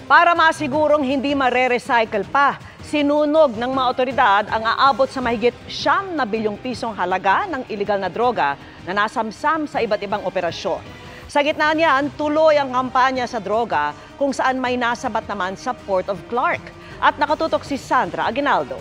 Para masigurong hindi mare-recycle pa, sinunog ng mga otoridad ang aabot sa mahigit 9 bilyong pisong halaga ng iligal na droga na nasamsam sa iba't ibang operasyon. Sa gitna niyan, tuloy ang kampanya sa droga kung saan may nasabat naman sa Port of Clark. At nakatutok si Sandra Aguinaldo.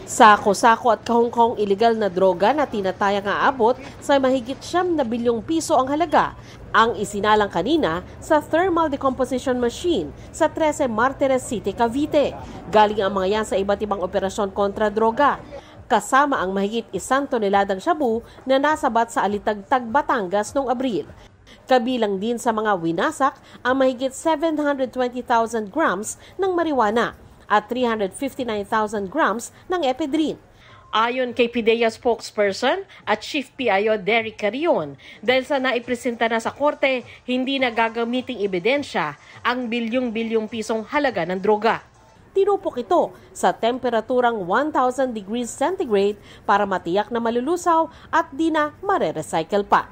Sako-sako at kahongkong iligal na droga na tinatayang aabot sa mahigit 9 bilyong piso ang halaga ang isinalang kanina sa thermal decomposition machine sa 13 Martires City, Cavite. Galing ang mga yan sa iba't ibang operasyon kontra droga. Kasama ang mahigit 1 toneladang shabu na nasabat sa Alitagtag, Batangas noong Abril. Kabilang din sa mga winasak ang mahigit 720,000 grams ng marijuana at 359,000 grams ng ephedrine. Ayon kay PIDEA spokesperson at Chief PIO Derek Carrion, dahil sa naipresenta na sa korte, hindi na gagamiting ebidensya ang bilyong-bilyong pisong halaga ng droga. Tinupok ito sa temperaturang 1,000 degrees centigrade para matiyak na malulusaw at di na mare-recycle pa.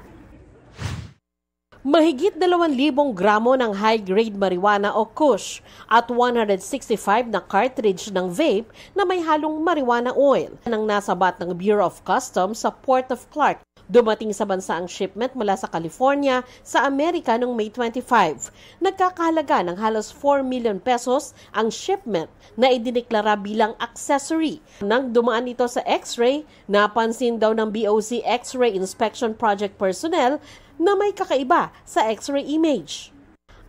Mahigit 2,000 gramo ng high-grade marijuana o kush at 165 na cartridge ng vape na may halong marijuana oil nang nasabat ng Bureau of Customs sa Port of Clark. Dumating sa bansa ang shipment mula sa California sa Amerika noong May 25. Nagkakahalaga ng halos 4 million pesos ang shipment na idineklara bilang accessory. Nang dumaan ito sa X-ray, napansin daw ng BOC X-ray Inspection Project personnel na may kakaiba sa X-ray image.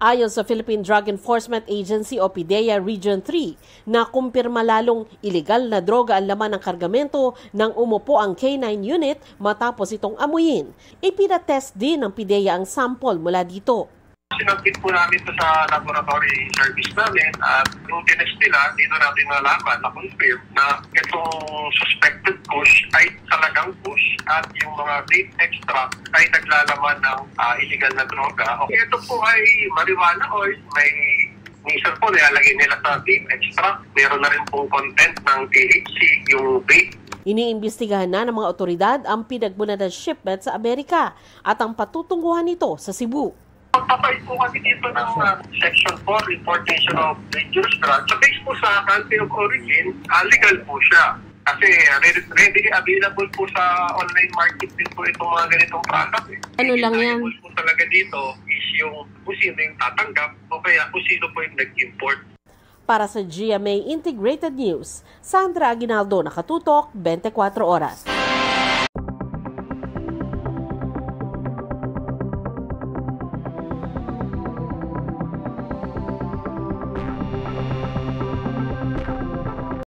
Ayon sa Philippine Drug Enforcement Agency o PIDEA Region 3, nakumpirma lalong iligal na droga ang laman ng kargamento nang umupo ang K9 unit matapos itong amuyin. Ipinatest din ng PIDEA ang sample mula dito. Sinagpit po namin ito sa laboratory service namin at yung tinest nila, dito natin nalaman na confirm na itong suspected kush ay talagang kush at yung mga vape extract ay naglalaman ng illegal na droga. Okay, ito po ay marijuana oil, may minsan po nilalagay nila sa vape extract, meron na rin pong content ng THC, yung vape. Iniimbestigahan na ng mga otoridad ang pinagbunadan shipment sa Amerika at ang patutungguhan nito sa Cebu. Pagpapait po kasi dito ng Section 4, Importation of Dangerous Drugs. So based po sa country of origin, legal po siya. Kasi readily available po sa online market din po itong mga ganitong product. Ano lang yan? Available po talaga dito is yung kung sino yung tatanggap o kaya kung sino po yung nag-import. Para sa GMA Integrated News, Sandra Aguinaldo, nakatutok, 24 oras.